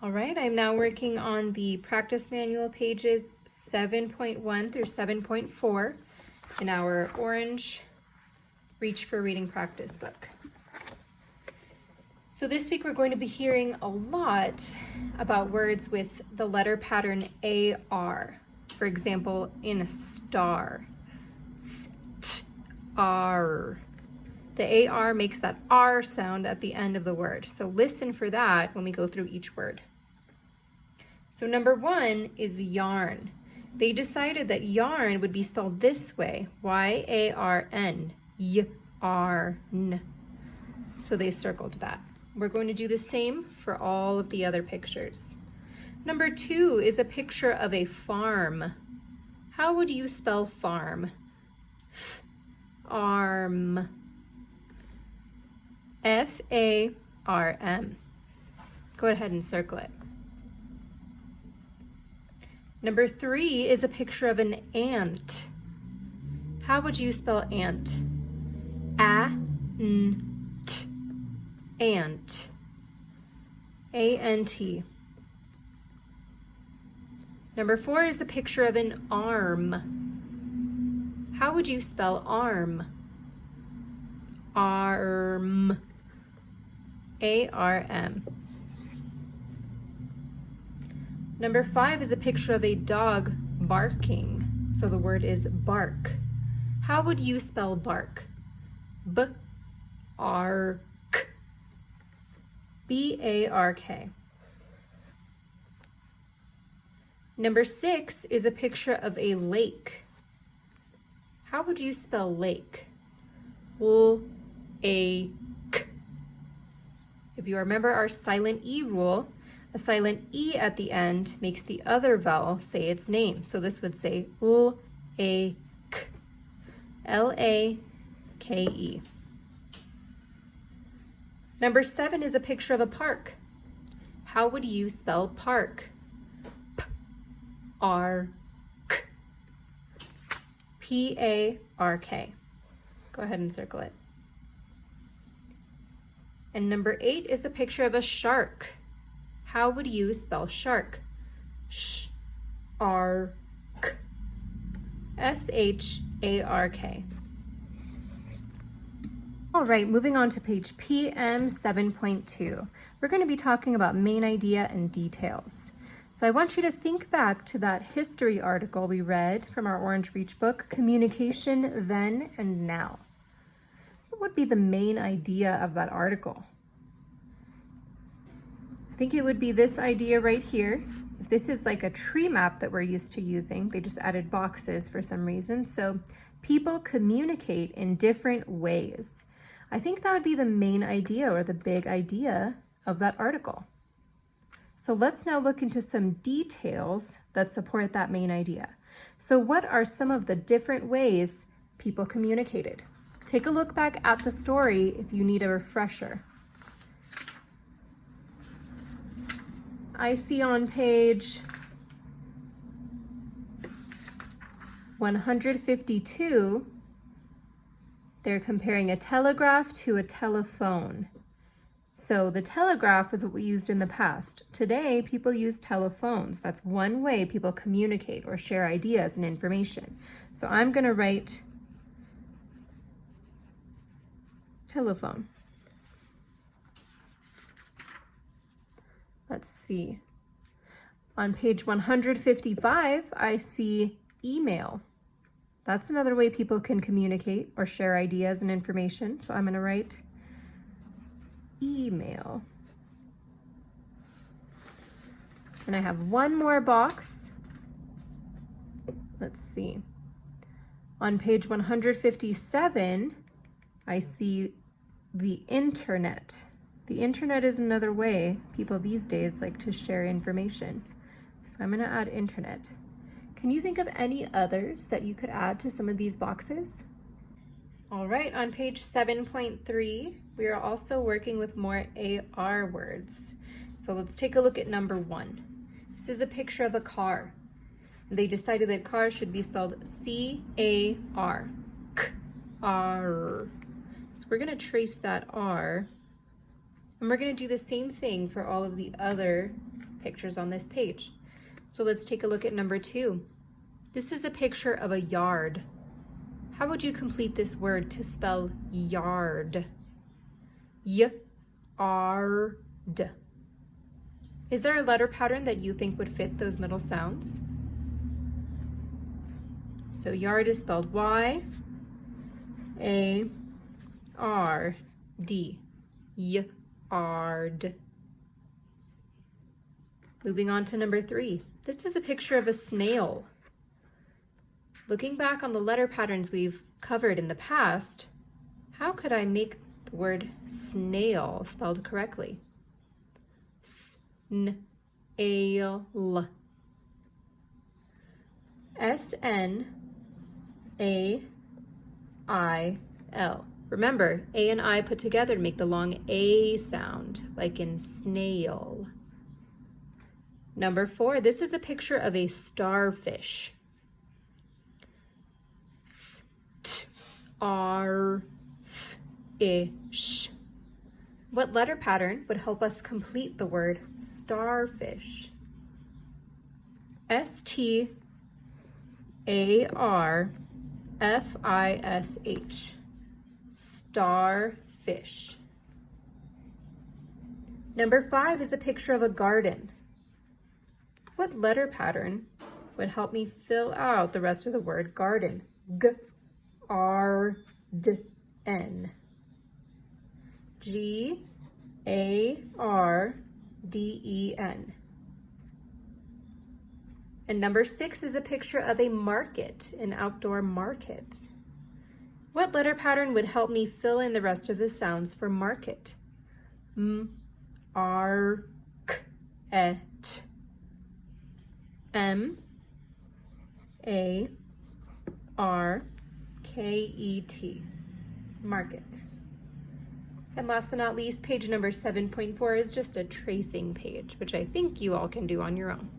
All right, I'm now working on the practice manual pages 7.1 through 7.4 in our orange Reach for Reading practice book. So this week we're going to be hearing a lot about words with the letter pattern AR. For example, in star, S-T-R. The AR makes that R sound at the end of the word. So listen for that when we go through each word. So number one is yarn. They decided that yarn would be spelled this way, Y-A-R-N, Y-R-N. So they circled that. We're going to do the same for all of the other pictures. Number two is a picture of a farm. How would you spell farm? F-arm. F-A-R-M. Go ahead and circle it. Number three is a picture of an ant. How would you spell ant? A-N-T. Ant. A-N-T. Number four is a picture of an arm. How would you spell arm? Arm. A-R-M. Number five is a picture of a dog barking. So the word is bark. How would you spell bark? B-R-K. B-A-R-K. Number six is a picture of a lake. How would you spell lake? L-A-K. If you remember our silent E rule, a silent E at the end makes the other vowel say its name. So this would say L-A-K. L-A-K-E. Number seven is a picture of a park. How would you spell park? P-R-K. P-A-R-K. Go ahead and circle it. And number eight is a picture of a shark. How would you spell shark? Sh-R-K. S-H-A-R-K. All right, moving on to page PM 7.2. We're going to be talking about main idea and details. So I want you to think back to that history article we read from our Orange Reach book, Communication Then and Now. What would be the main idea of that article? I think it would be this idea right here. If this is like a tree map that we're used to using, they just added boxes for some reason. So people communicate in different ways. I think that would be the main idea or the big idea of that article. So let's now look into some details that support that main idea. So what are some of the different ways people communicated? Take a look back at the story if you need a refresher. I see on page 152, they're comparing a telegraph to a telephone. So the telegraph was what we used in the past. Today, people use telephones. That's one way people communicate or share ideas and information. So I'm going to write telephone. Let's see. On page 155, I see email. That's another way people can communicate or share ideas and information. So I'm going to write email. And I have one more box. Let's see. On page 157, I see the internet. The internet is another way people these days like to share information. So I'm going to add internet. Can you think of any others that you could add to some of these boxes? All right, on page 7.3, we are also working with more AR words. So let's take a look at number one. This is a picture of a car. They decided that car should be spelled C-A-R. K-R. So we're going to trace that R. And we're going to do the same thing for all of the other pictures on this page. So let's take a look at number 2. This is a picture of a yard. How would you complete this word to spell yard? Y-R-D. Is there a letter pattern that you think would fit those middle sounds? So yard is spelled Y-A-R-D. Yard. Moving on to number 3. This is a picture of a snail. Looking back on the letter patterns we've covered in the past, how could I make the word snail spelled correctly? S-N-A-L. S-N-A-I-L. Remember, A and I put together to make the long A sound, like in snail. Number 4, this is a picture of a starfish. S-T-R-F-I-S-H. What letter pattern would help us complete the word starfish? S-T-A-R-F-I-S-H. Starfish. Number 5 is a picture of a garden. What letter pattern would help me fill out the rest of the word garden? G-R-D-N. G-A-R-D-E-N. And number 6 is a picture of a market, an outdoor market. What letter pattern would help me fill in the rest of the sounds for market? M-A-R-K-E-T. M-A-R-K-E-T. Market. And last but not least, page number 7.4 is just a tracing page, which I think you all can do on your own.